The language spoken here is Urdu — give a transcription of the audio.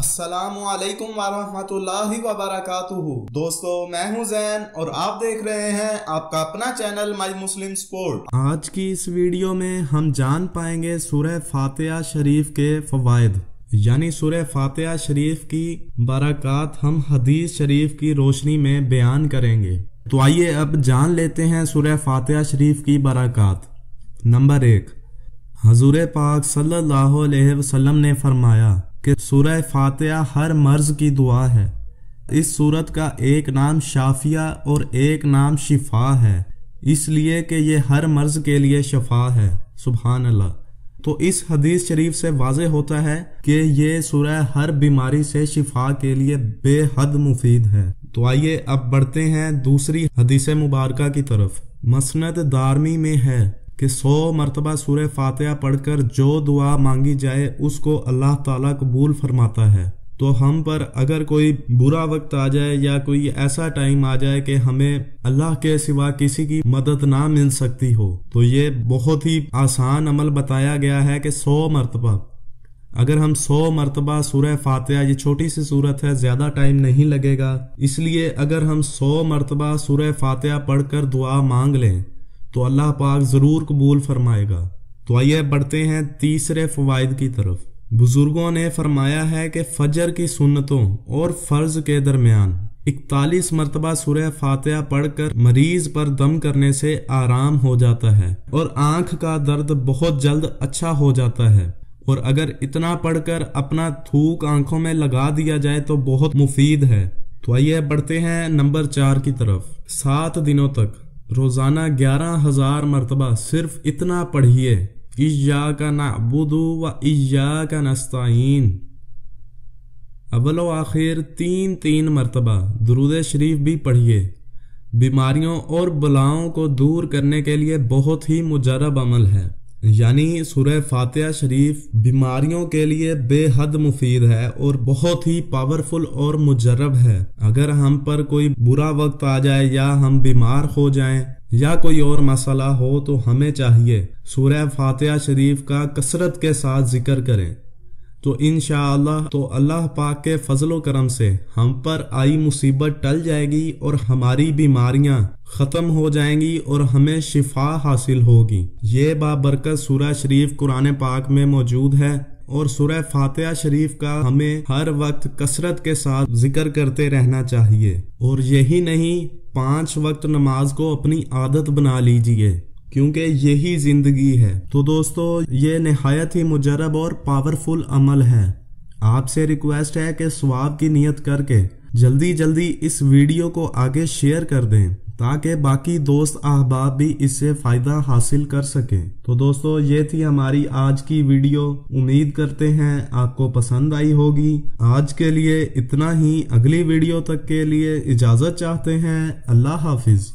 السلام علیکم ورحمۃ اللہ وبرکاتہ۔ دوستو میں ہوں زین اور آپ دیکھ رہے ہیں آپ کا اپنا چینل مائی مسلم سپورٹ۔ آج کی اس ویڈیو میں ہم جان پائیں گے سورہ فاتحہ شریف کے فوائد، یعنی سورہ فاتحہ شریف کی برکات ہم حدیث شریف کی روشنی میں بیان کریں گے۔ تو آئیے اب جان لیتے ہیں سورہ فاتحہ شریف کی برکات۔ نمبر 1، حضور پاک صلی اللہ علیہ وسلم نے فرمایا کہ سورہ فاتحہ ہر مرض کی دعا ہے۔ اس سورت کا ایک نام شافیہ اور ایک نام شفا ہے، اس لیے کہ یہ ہر مرض کے لیے شفا ہے۔ سبحان اللہ۔ تو اس حدیث شریف سے واضح ہوتا ہے کہ یہ سورہ ہر بیماری سے شفا کے لیے بے حد مفید ہے۔ تو آئیے اب بڑھتے ہیں دوسری حدیث مبارکہ کی طرف۔ مسند دارمی میں ہے کہ 100 مرتبہ سورہ فاتحہ پڑھ کر جو دعا مانگی جائے اس کو اللہ تعالیٰ قبول فرماتا ہے۔ تو ہم پر اگر کوئی برا وقت آ جائے یا کوئی ایسا ٹائم آ جائے کہ ہمیں اللہ کے سوا کسی کی مدد نہ مل سکتی ہو، تو یہ بہت ہی آسان عمل بتایا گیا ہے کہ 100 مرتبہ اگر ہم 100 مرتبہ سورہ فاتحہ، یہ چھوٹی سی سورت ہے، زیادہ ٹائم نہیں لگے گا، اس لیے اگر ہم 100 مرتبہ سورہ فاتحہ پڑھ کر دعا مانگ لیں تو اللہ پاک ضرور قبول فرمائے گا۔ تو آئیے بڑھتے ہیں تیسرے فوائد کی طرف۔ بزرگوں نے فرمایا ہے کہ فجر کی سنتوں اور فرض کے درمیان 41 مرتبہ سورہ فاتحہ پڑھ کر مریض پر دم کرنے سے آرام ہو جاتا ہے اور آنکھ کا درد بہت جلد اچھا ہو جاتا ہے، اور اگر اتنا پڑھ کر اپنا تھوک آنکھوں میں لگا دیا جائے تو بہت مفید ہے۔ تو آئیے بڑھتے ہیں نمبر 4 کی طرف۔ 7 دنوں تک روزانہ 11,000 مرتبہ صرف اتنا پڑھیے، ایاک نعبد و ایاک نستعین۔ اول و آخر 3 مرتبہ درود شریف بھی پڑھیے۔ بیماریوں اور بلاؤں کو دور کرنے کے لیے بہت ہی مجرب عمل ہے، یعنی سورہ فاتحہ شریف بیماریوں کے لیے بے حد مفید ہے اور بہت ہی پاورفل اور مجرب ہے۔ اگر ہم پر کوئی برا وقت آ جائے یا ہم بیمار ہو جائیں یا کوئی اور مسئلہ ہو تو ہمیں چاہیے سورہ فاتحہ شریف کا کثرت کے ساتھ ذکر کریں، تو انشاءاللہ تو اللہ پاک کے فضل و کرم سے ہم پر آئی مصیبت ٹل جائے گی اور ہماری بیماریاں ختم ہو جائیں گی اور ہمیں شفا حاصل ہوگی۔ یہ بابرکت سورہ شریف قرآن پاک میں موجود ہے، اور سورہ فاتحہ شریف کا ہمیں ہر وقت کثرت کے ساتھ ذکر کرتے رہنا چاہیے، اور یہی نہیں 5 وقت نماز کو اپنی عادت بنا لیجئے، کیونکہ یہی زندگی ہے۔ تو دوستو یہ نہایت ہی مجرب اور پاورفل عمل ہے۔ آپ سے ریکویسٹ ہے کہ ثواب کی نیت کر کے جلدی اس ویڈیو کو آگے شیئر کر دیں تاکہ باقی دوست احباب بھی اس سے فائدہ حاصل کر سکیں۔ تو دوستو یہ تھی ہماری آج کی ویڈیو، امید کرتے ہیں آپ کو پسند آئی ہوگی۔ آج کے لیے اتنا ہی، اگلی ویڈیو تک کے لیے اجازت چاہتے ہیں۔ اللہ حافظ۔